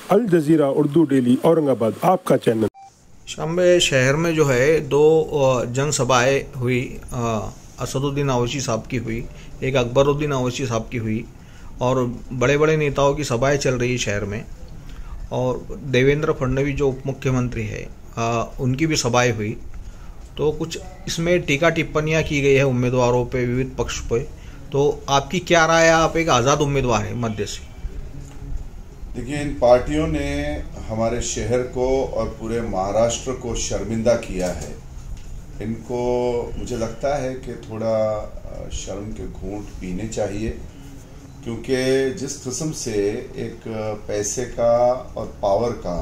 अल जजीरा Urdu daily Aurangabad, आपका channel. शाम्बे शहर में जो है दो जनसभाएं हुई। असदुद्दीन ओवैसी साहब की हुई, एक अकबरुद्दीन ओवैसी साहब की हुई, और बड़े बड़े नेताओं की सभाएं चल रही है शहर में। और देवेंद्र फडणवीस जो उप मुख्यमंत्री है उनकी भी सभाएं हुई। तो कुछ इसमें टीका टिप्पणियां की गई है उम्मीदवारों पे, विविध पक्ष पे। तो आपकी क्या राय है? आप एक आज़ाद उम्मीदवार हैं मध्य से। देखिए, इन पार्टियों ने हमारे शहर को और पूरे महाराष्ट्र को शर्मिंदा किया है। इनको मुझे लगता है कि थोड़ा शर्म के घूंट पीने चाहिए, क्योंकि जिस किस्म से एक पैसे का और पावर का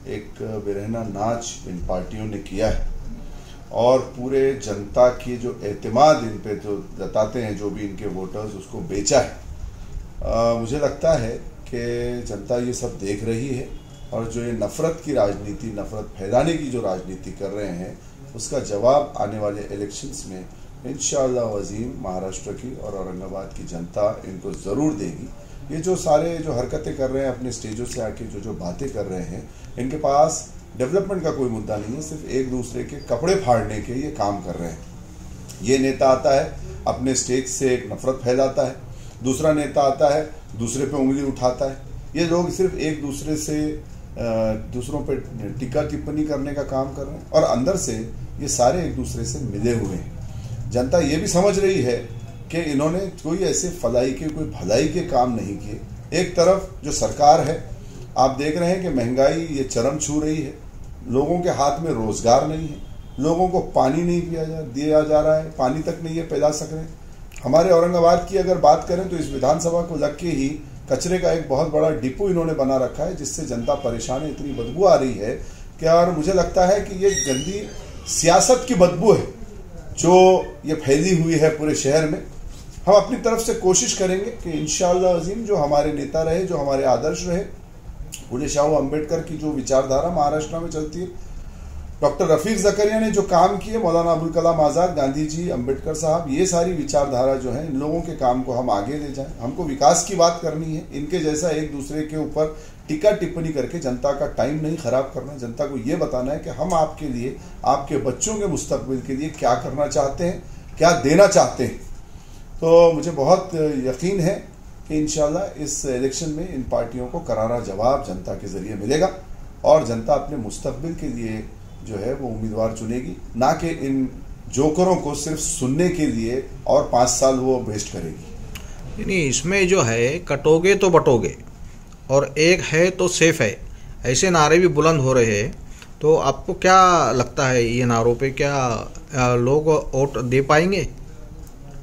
एक बेरहना नाच इन पार्टियों ने किया है और पूरे जनता की जो एतमाद इन पे जो जताते हैं, जो भी इनके वोटर्स, उसको बेचा है। मुझे लगता है कि जनता ये सब देख रही है और जो ये नफ़रत की राजनीति, नफ़रत फैलाने की जो राजनीति कर रहे हैं, उसका जवाब आने वाले इलेक्शंस में इंशाअल्लाह वज़ीम महाराष्ट्र की और औरंगाबाद की जनता इनको ज़रूर देगी। ये जो सारे जो हरकतें कर रहे हैं, अपने स्टेजों से आके जो बातें कर रहे हैं, इनके पास डेवलपमेंट का कोई मुद्दा नहीं है, सिर्फ एक दूसरे के कपड़े फाड़ने के ये काम कर रहे हैं। ये नेता आता है अपने स्टेज से एक नफ़रत फैलाता है, दूसरा नेता आता है दूसरे पे उंगली उठाता है। ये लोग सिर्फ एक दूसरे से दूसरों पे टीका टिप्पणी करने का काम कर रहे हैं और अंदर से ये सारे एक दूसरे से मिले हुए हैं। जनता ये भी समझ रही है कि इन्होंने कोई ऐसे फलाई के, कोई भलाई के काम नहीं किए। एक तरफ जो सरकार है, आप देख रहे हैं कि महंगाई ये चरम छू रही है, लोगों के हाथ में रोजगार नहीं है, लोगों को पानी नहीं दिया जा रहा है, पानी तक नहीं ये पिला सक रहे। हमारे औरंगाबाद की अगर बात करें तो इस विधानसभा को लग के ही कचरे का एक बहुत बड़ा डिपो इन्होंने बना रखा है, जिससे जनता परेशान है, इतनी बदबू आ रही है कि और मुझे लगता है कि ये गंदी सियासत की बदबू है जो ये फैली हुई है पूरे शहर में। हम अपनी तरफ से कोशिश करेंगे कि इंशाअल्लाह अज़ीम जो हमारे नेता रहे, जो हमारे आदर्श रहे, फूले शाहू अम्बेडकर की जो विचारधारा महाराष्ट्र में चलती है, डॉक्टर रफीक ज़करिया ने जो काम किए, मौलाना अबुल कलाम आज़ाद, गांधी जी, अम्बेडकर साहब, ये सारी विचारधारा जो है, इन लोगों के काम को हम आगे ले जाएं। हमको विकास की बात करनी है, इनके जैसा एक दूसरे के ऊपर टीका टिप्पणी करके जनता का टाइम नहीं खराब करना। जनता को ये बताना है कि हम आपके लिए, आपके बच्चों के मुस्तकबिल के लिए क्या करना चाहते हैं, क्या देना चाहते हैं। तो मुझे बहुत यकीन है कि इंशाल्लाह इस इलेक्शन में इन पार्टियों को करारा जवाब जनता के जरिए मिलेगा और जनता अपने मुस्तकबिल के लिए जो है वो उम्मीदवार चुनेगी, ना कि इन जोकरों को सिर्फ सुनने के लिए और 5 साल वो वेस्ट करेगी। नहीं, इसमें जो है कटोगे तो बटोगे और एक है तो सेफ है, ऐसे नारे भी बुलंद हो रहे हैं। तो आपको क्या लगता है, ये नारों पे क्या लोग वोट दे पाएंगे?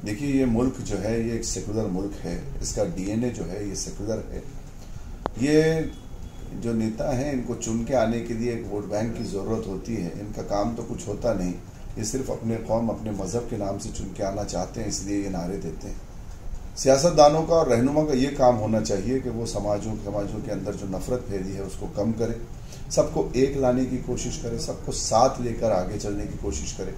देखिए, ये मुल्क जो है ये एक सेकुलर मुल्क है, इसका डीएनए जो है ये सेकुलर है। ये जो नेता हैं, इनको चुन के आने के लिए एक वोट बैंक की ज़रूरत होती है। इनका काम तो कुछ होता नहीं, ये सिर्फ अपने कौम, अपने मज़हब के नाम से चुन के आना चाहते हैं, इसलिए ये नारे देते हैं। सियासतदानों का और रहनुमा का ये काम होना चाहिए कि वो समाजों के अंदर जो नफ़रत फैली है उसको कम करें, सबको एक लाने की कोशिश करें, सबको साथ लेकर आगे चलने की कोशिश करें,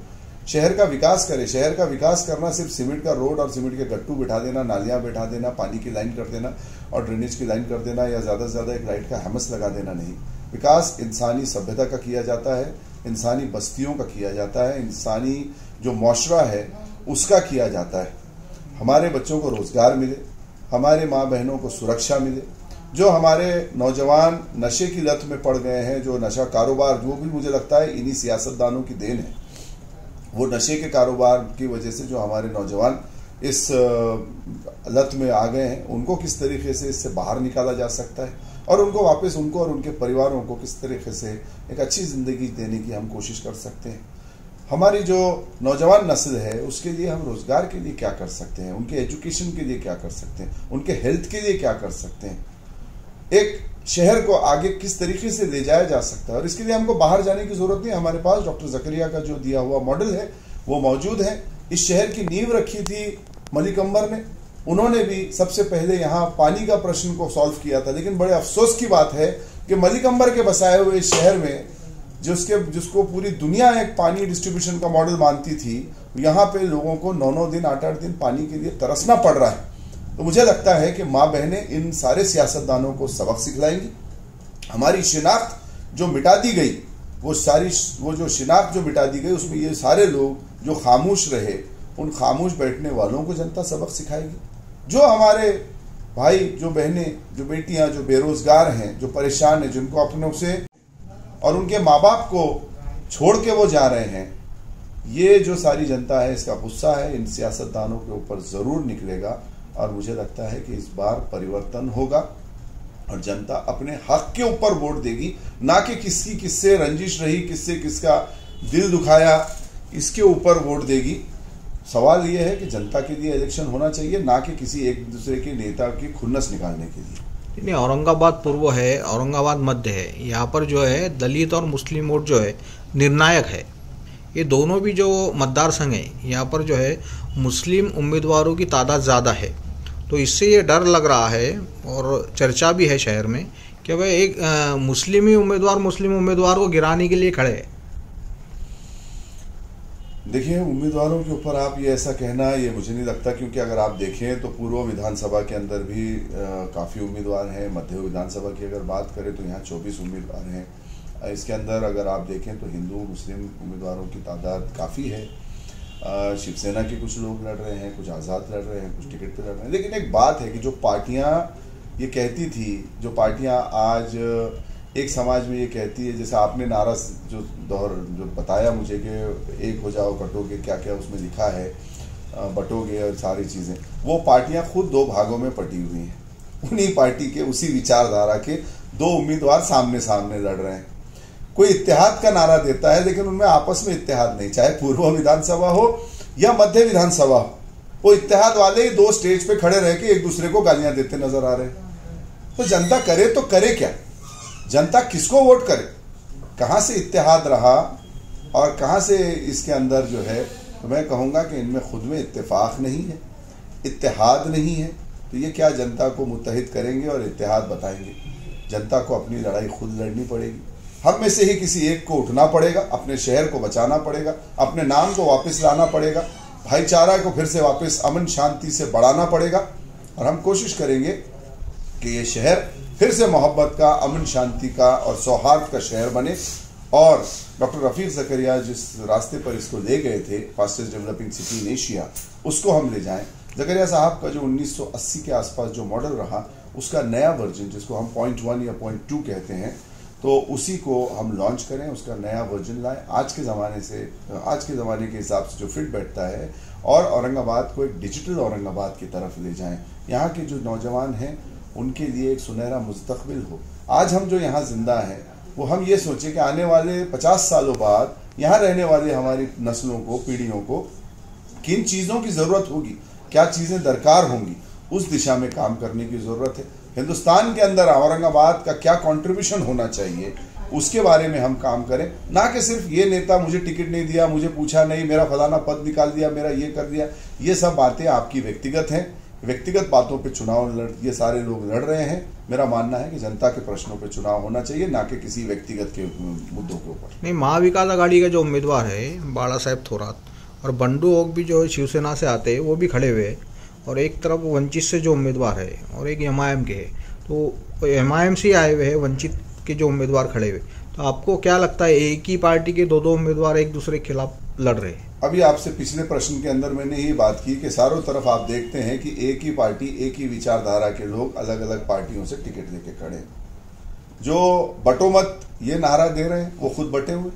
शहर का विकास करें। शहर का विकास करना सिर्फ सीमेंट का रोड और सीमेंट के गट्टू बिठा देना, नालियाँ बिठा देना, पानी की लाइन कर देना और ड्रेनेज की लाइन कर देना, या ज़्यादा से ज़्यादा एक लाइट का हैमस लगा देना नहीं। विकास इंसानी सभ्यता का किया जाता है, इंसानी बस्तियों का किया जाता है, इंसानी जो मुआशरा है उसका किया जाता है। हमारे बच्चों को रोज़गार मिले, हमारे माँ बहनों को सुरक्षा मिले, जो हमारे नौजवान नशे की लत में पड़ गए हैं, जो नशा कारोबार, जो भी मुझे लगता है इन्हीं सियासतदानों की देन है, वो नशे के कारोबार की वजह से जो हमारे नौजवान इस लत में आ गए हैं, उनको किस तरीके से इससे बाहर निकाला जा सकता है और उनको वापस, उनको और उनके परिवारों को किस तरीके से एक अच्छी ज़िंदगी देने की हम कोशिश कर सकते हैं। हमारी जो नौजवान नस्ल है उसके लिए हम रोज़गार के लिए क्या कर सकते हैं, उनके एजुकेशन के लिए क्या कर सकते हैं, उनके हेल्थ के लिए क्या कर सकते हैं, एक शहर को आगे किस तरीके से ले जाया जा सकता है। और इसके लिए हमको बाहर जाने की जरूरत नहीं, हमारे पास डॉक्टर ज़करिया का जो दिया हुआ मॉडल है वो मौजूद है। इस शहर की नींव रखी थी मलिक अंबर ने, उन्होंने भी सबसे पहले यहाँ पानी का प्रश्न को सॉल्व किया था। लेकिन बड़े अफसोस की बात है कि मलिक अंबर के बसाए हुए इस शहर में जिसको पूरी दुनिया एक पानी डिस्ट्रीब्यूशन का मॉडल मानती थी, यहाँ पे लोगों को 9-9 दिन 8-8 दिन पानी के लिए तरसना पड़ रहा है। तो मुझे लगता है कि माँ बहनें इन सारे सियासतदानों को सबक सिखलाएंगी हमारी शिनाख्त जो मिटा दी गई, वो जो शिनाख्त जो मिटा दी गई, उसमें ये सारे लोग जो खामोश रहे, उन खामोश बैठने वालों को जनता सबक सिखाएगी। जो हमारे भाई, जो बहनें, जो बेटियां, जो बेरोजगार हैं, जो परेशान हैं, जिनको अपनों से और उनके माँ बाप को छोड़ के वो जा रहे हैं, ये जो सारी जनता है, इसका गुस्सा है इन सियासतदानों के ऊपर जरूर निकलेगा। और मुझे लगता है कि इस बार परिवर्तन होगा और जनता अपने हक के ऊपर वोट देगी, ना कि किससे रंजिश रही, किससे किसका दिल दुखाया, इसके ऊपर वोट देगी। सवाल यह है कि जनता के लिए इलेक्शन होना चाहिए, ना कि किसी एक दूसरे के नेता की खुन्नस निकालने के लिए। नहीं, औरंगाबाद पूर्व है, औरंगाबाद मध्य है, यहाँ पर जो है दलित और मुस्लिम वोट जो है निर्णायक है। ये दोनों भी जो मतदार संघ है, यहाँ पर जो है मुस्लिम उम्मीदवारों की तादाद ज़्यादा है, तो इससे ये डर लग रहा है और चर्चा भी है शहर में कि भाई एक मुस्लिम उम्मीदवार को गिराने के लिए खड़े है। देखिए, उम्मीदवारों के ऊपर आप ये ऐसा कहना, ये मुझे नहीं लगता, क्योंकि अगर आप देखें तो पूर्व विधानसभा के अंदर भी काफ़ी उम्मीदवार हैं। मध्य विधानसभा की अगर बात करें तो यहाँ 24 उम्मीदवार हैं। इसके अंदर अगर आप देखें तो हिंदू मुस्लिम उम्मीदवारों की तादाद काफ़ी है। शिवसेना के कुछ लोग लड़ रहे हैं, कुछ आज़ाद लड़ रहे हैं, कुछ टिकट पे लड़ रहे हैं। लेकिन एक बात है कि जो पार्टियां ये कहती थी, जो पार्टियां आज एक समाज में ये कहती है, जैसे आपने नारा जो बताया मुझे कि एक हो जाओ बटोगे, क्या क्या उसमें लिखा है, बटोगे और सारी चीज़ें, वो पार्टियां खुद दो भागों में पटी हुई हैं। उन्हीं पार्टी के उसी विचारधारा के दो उम्मीदवार सामने सामने लड़ रहे हैं। कोई इत्तेहाद का नारा देता है, लेकिन उनमें आपस में इत्तेहाद नहीं, चाहे पूर्व विधानसभा हो या मध्य विधानसभा हो। वो इत्तेहाद वाले ही दो स्टेज पे खड़े रह के एक दूसरे को गालियां देते नजर आ रहे हैं। तो जनता करे तो करे क्या? जनता किसको वोट करे? कहां से इत्तेहाद रहा और कहां से इसके अंदर जो है, तो मैं कहूंगा कि इनमें खुद में इत्तेफाक नहीं है, इत्तेहाद नहीं है। तो ये क्या जनता को मुत्तहिद करेंगे और इत्तेहाद बताएंगे? जनता को अपनी लड़ाई खुद लड़नी पड़ेगी। हम में से ही किसी एक को उठना पड़ेगा, अपने शहर को बचाना पड़ेगा, अपने नाम को वापस लाना पड़ेगा, भाईचारा को फिर से वापस अमन शांति से बढ़ाना पड़ेगा। और हम कोशिश करेंगे कि ये शहर फिर से मोहब्बत का, अमन शांति का और सौहार्द का शहर बने। और डॉक्टर रफीक ज़करिया जिस रास्ते पर इसको ले गए थे, fastest developing city in Asia, उसको हम ले जाएं। ज़करिया साहब का जो 1980 के आसपास जो मॉडल रहा, उसका नया वर्जन, जिसको हम 0.1 या 0.2 कहते हैं, तो उसी को हम लॉन्च करें, उसका नया वर्जन लाएं, आज के ज़माने के हिसाब से जो फिट बैठता है, और औरंगाबाद को एक डिजिटल औरंगाबाद की तरफ ले जाएं। यहाँ के जो नौजवान हैं उनके लिए एक सुनहरा मुस्तकबिल हो। आज हम जो यहाँ जिंदा हैं, वो हम ये सोचें कि आने वाले 50 सालों बाद यहाँ रहने वाले हमारी नस्लों को, पीढ़ियों को किन चीज़ों की ज़रूरत होगी, क्या चीज़ें दरकार होंगी, उस दिशा में काम करने की ज़रूरत है। हिंदुस्तान के अंदर औरंगाबाद का क्या कंट्रीब्यूशन होना चाहिए, उसके बारे में हम काम करें, ना कि सिर्फ ये नेता मुझे टिकट नहीं दिया, मुझे पूछा नहीं, मेरा फलाना पद निकाल दिया, मेरा ये कर दिया। ये सब बातें आपकी व्यक्तिगत हैं। व्यक्तिगत बातों पे चुनाव ये सारे लोग लड़ रहे हैं। मेरा मानना है कि जनता के प्रश्नों पे चुनाव होना चाहिए, ना कि किसी व्यक्तिगत के मुद्दों के ऊपर। नहीं, महाविकास आघाड़ी का जो उम्मीदवार है बाला साहेब थोरात और बंडू ओक भी जो शिवसेना से आते हैं, वो भी खड़े हुए हैं। और एक तरफ वंचित से जो उम्मीदवार है और एक MIM के है, तो MIM से आए हुए हैं वंचित के जो उम्मीदवार खड़े हुए। तो आपको क्या लगता है, एक ही पार्टी के दो उम्मीदवार एक दूसरे के खिलाफ लड़ रहे हैं? अभी आपसे पिछले प्रश्न के अंदर मैंने ये बात की कि चारों तरफ आप देखते हैं कि एक ही पार्टी, एक ही विचारधारा के लोग अलग अलग पार्टियों से टिकट लेके खड़े हैं। जो बटो मत ये नारा दे रहे हैं वो खुद बटे हुए,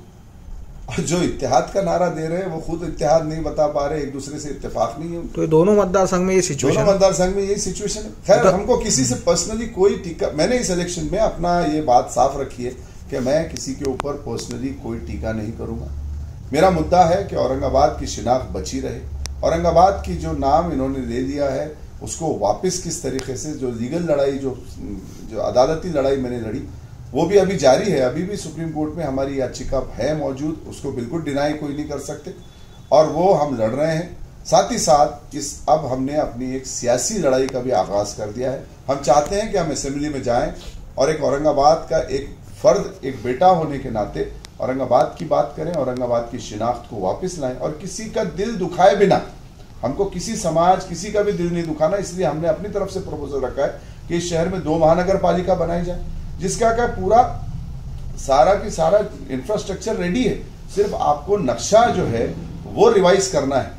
और जो इत्तेहाद का नारा दे रहे हैं वो खुद इत्तेहाद नहीं बता पा रहे, एक दूसरे से इत्तेफाक नहीं है। तो ये दोनों मतदार संघ में ये सिचुएशन, दोनों मतदार संघ में यही सिचुएशन है। खैर, हमको किसी से पर्सनली कोई टीका, मैंने इस इलेक्शन में अपना ये बात साफ रखी है कि मैं किसी के ऊपर पर्सनली कोई टीका नहीं करूंगा। मेरा मुद्दा है कि औरंगाबाद की शिनाख्त बची रहे, औरंगाबाद की जो नाम इन्होंने ले लिया है उसको वापस किस तरीके से, जो लीगल लड़ाई, जो अदालती लड़ाई मैंने लड़ी, वो भी अभी जारी है। अभी भी सुप्रीम कोर्ट में हमारी याचिका है मौजूद, उसको बिल्कुल डिनाई कोई नहीं कर सकते, और वो हम लड़ रहे हैं। साथ ही साथ अब हमने अपनी एक सियासी लड़ाई का भी आगाज कर दिया है। हम चाहते हैं कि हम असेंबली में जाएं और एक औरंगाबाद का एक फर्द, एक बेटा होने के नाते औरंगाबाद की बात करें, औरंगाबाद की शिनाख्त को वापस लाएं, और किसी का दिल दुखाए बिना, हमको किसी समाज, किसी का भी दिल नहीं दुखाना, इसलिए हमने अपनी तरफ से प्रपोजल रखा है कि इस शहर में 2 महानगर पालिका बनाई जाए। जिसका का पूरा सारा की सारा इंफ्रास्ट्रक्चर रेडी है, सिर्फ आपको नक्शा जो है वो रिवाइज करना है।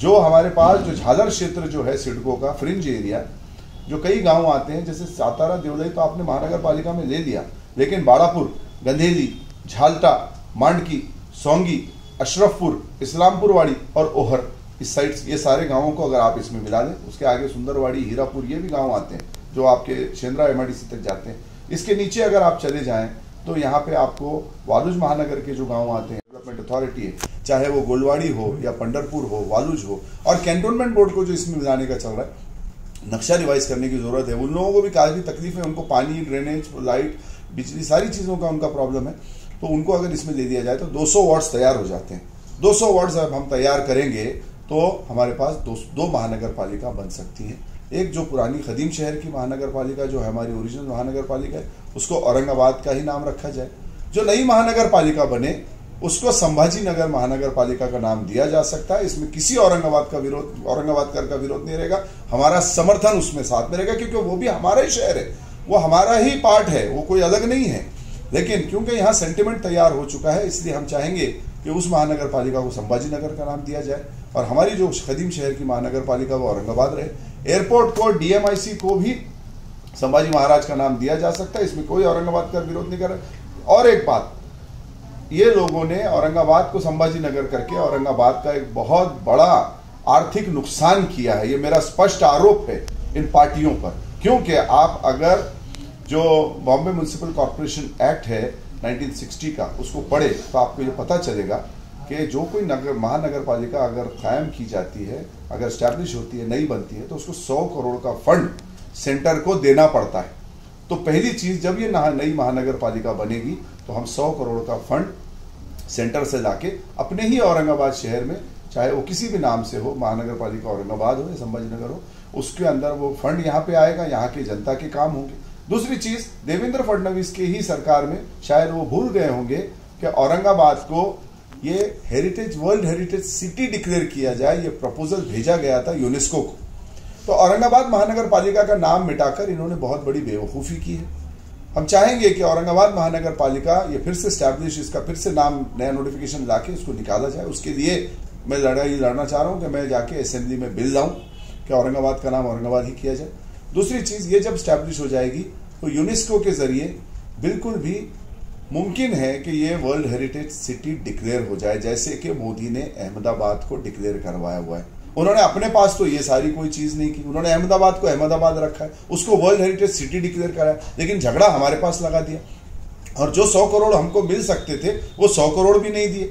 जो हमारे पास जो झालर क्षेत्र जो है सिडको का फ्रिंज एरिया, जो कई गांव आते हैं, जैसे सातारा देवलाई तो आपने महानगर पालिका में ले लिया, लेकिन बाड़ापुर, गंधेली, झालटा, मांडकी, सोंगी, अशरफपुर, इस्लामपुरवाड़ी और ओहर, इस साइड ये सारे गांवों को अगर आप इसमें मिला दें, उसके आगे सुंदरवाड़ी, हीरापुर, ये भी गांव आते हैं जो आपके शेंद्रा एमआईडीसी तक जाते हैं। इसके नीचे अगर आप चले जाएं तो यहाँ पे आपको वालुज महानगर के जो गांव आते हैं, डेवलपमेंट अथॉरिटी है, चाहे वो गोलवाड़ी हो या पंडरपुर हो, वालुज हो, और कैंटोनमेंट बोर्ड को जो इसमें मिलाने का चल रहा है, नक्शा रिवाइज करने की जरूरत है। उन लोगों को भी काफी तकलीफ है, उनको पानी, ड्रेनेज, लाइट, बिजली, सारी चीजों का उनका प्रॉब्लम है। तो उनको अगर इसमें ले दिया जाए तो 200 वार्ड्स तैयार हो जाते हैं। 200 वार्ड्स अब हम तैयार करेंगे तो हमारे पास दो महानगर पालिका बन सकती है। एक जो पुरानी खदीम शहर की महानगर पालिका जो है हमारी ओरिजिनल महानगर पालिका है, उसको औरंगाबाद का ही नाम रखा जाए। जो नई महानगर पालिका बने उसको संभाजी नगर महानगर पालिका का नाम दिया जा सकता है। इसमें किसी औरंगाबाद का विरोध नहीं रहेगा, हमारा समर्थन उसमें साथ में रहेगा, क्योंकि वो भी हमारा ही शहर है, वो हमारा ही पार्ट है, वो कोई अलग नहीं है। लेकिन क्योंकि यहाँ सेंटिमेंट तैयार हो चुका है, इसलिए हम चाहेंगे कि उस महानगर पालिका को संभाजी नगर का नाम दिया जाए और हमारी जो खदीम शहर की महानगर पालिका वो औरंगाबाद रहे। एयरपोर्ट को, डीएमआईसी को भी संभाजी महाराज का नाम दिया जा सकता है, इसमें कोई औरंगाबाद का विरोध नहीं कर रहा। और एक बात, ये लोगों ने औरंगाबाद को संभाजी नगर करके औरंगाबाद का एक बहुत बड़ा आर्थिक नुकसान किया है। ये मेरा स्पष्ट आरोप है इन पार्टियों पर, क्योंकि आप अगर जो बॉम्बे म्युनिसिपल कॉर्पोरेशन एक्ट है 1960 का उसको पढ़े तो आपको ये पता चलेगा कि जो कोई महानगर पालिका अगर कायम की जाती है, अगर स्टैब्लिश होती है, नई बनती है, तो उसको 100 करोड़ का फंड सेंटर को देना पड़ता है। तो पहली चीज, जब ये नई महानगर पालिका बनेगी तो हम 100 करोड़ का फंड सेंटर से लाके अपने ही औरंगाबाद शहर में, चाहे वो किसी भी नाम से हो, महानगर पालिका औरंगाबाद हो या संभाजी नगर हो, उसके अंदर वो फंड यहाँ पे आएगा, यहाँ के जनता के काम होंगे। दूसरी चीज, देवेंद्र फडणवीस के ही सरकार में शायद वो भूल गए होंगे कि औरंगाबाद को ये heritage, world heritage city declare किया जाए। ये प्रपोजल भेजा गया था यूनेस्को को। तो औरंगाबाद महानगर पालिका का नाम मिटाकर इन्होंने बहुत बड़ी बेवकूफ़ी की है। हम चाहेंगे कि औरंगाबाद महानगर पालिका ये फिर से स्टैब्लिश, इसका फिर से नाम, नया नोटिफिकेशन लाके उसको निकाला जाए। उसके लिए मैं लड़ाई लड़ना चाह रहा हूँ कि मैं जाके असेंबली में बिल लाऊं कि औरंगाबाद का नाम औरंगाबाद ही किया जाए। दूसरी चीज, ये जब स्टैब्लिश हो जाएगी तो यूनेस्को के जरिए बिल्कुल भी मुमकिन है कि ये वर्ल्ड हेरिटेज सिटी डिक्लेयर हो जाए, जैसे कि मोदी ने अहमदाबाद को डिक्लेयर करवाया हुआ है। उन्होंने अपने पास तो ये सारी कोई चीज नहीं की, उन्होंने अहमदाबाद को अहमदाबाद रखा है, उसको वर्ल्ड हेरिटेज सिटी डिक्लेयर कराया, लेकिन झगड़ा हमारे पास लगा दिया और जो 100 करोड़ हमको मिल सकते थे वो 100 करोड़ भी नहीं दिए।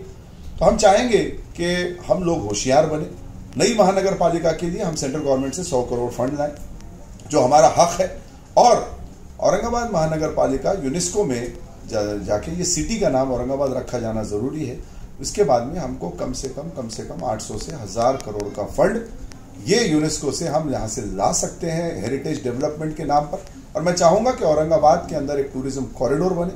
तो हम चाहेंगे कि हम लोग होशियार बने, नई महानगर पालिका के लिए हम सेंट्रल गवर्नमेंट से 100 करोड़ फंड लाएं जो हमारा हक है, और औरंगाबाद महानगर पालिका यूनेस्को में जाके ये सिटी का नाम औरंगाबाद रखा जाना जरूरी है। इसके बाद में हमको कम से कम 800 से 1000 करोड़ का फंड ये यूनेस्को से हम यहाँ से ला सकते हैं हेरिटेज डेवलपमेंट के नाम पर। और मैं चाहूंगा कि औरंगाबाद के अंदर एक टूरिज्म कॉरिडोर बने।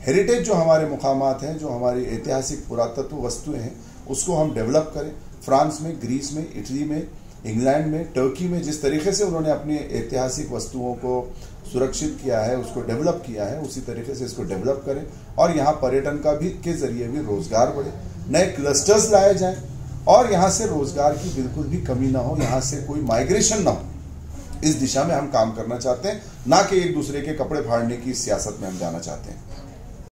हेरिटेज जो हमारे मुकामात हैं, जो हमारी ऐतिहासिक पुरातत्व वस्तुएं हैं, उसको हम डेवलप करें। फ्रांस में, ग्रीस में, इटली में, इंग्लैंड में, टर्की में जिस तरीके से उन्होंने अपनी ऐतिहासिक वस्तुओं को सुरक्षित किया है, उसको डेवलप किया है, उसी तरीके से इसको डेवलप करें और यहाँ पर्यटन का भी के जरिए भी रोजगार बढ़े, नए क्लस्टर्स लाए जाएं और यहाँ से रोजगार की बिल्कुल भी कमी ना हो, यहाँ से कोई माइग्रेशन ना हो। इस दिशा में हम काम करना चाहते हैं, ना कि एक दूसरे के कपड़े फाड़ने की सियासत में हम जाना चाहते हैं।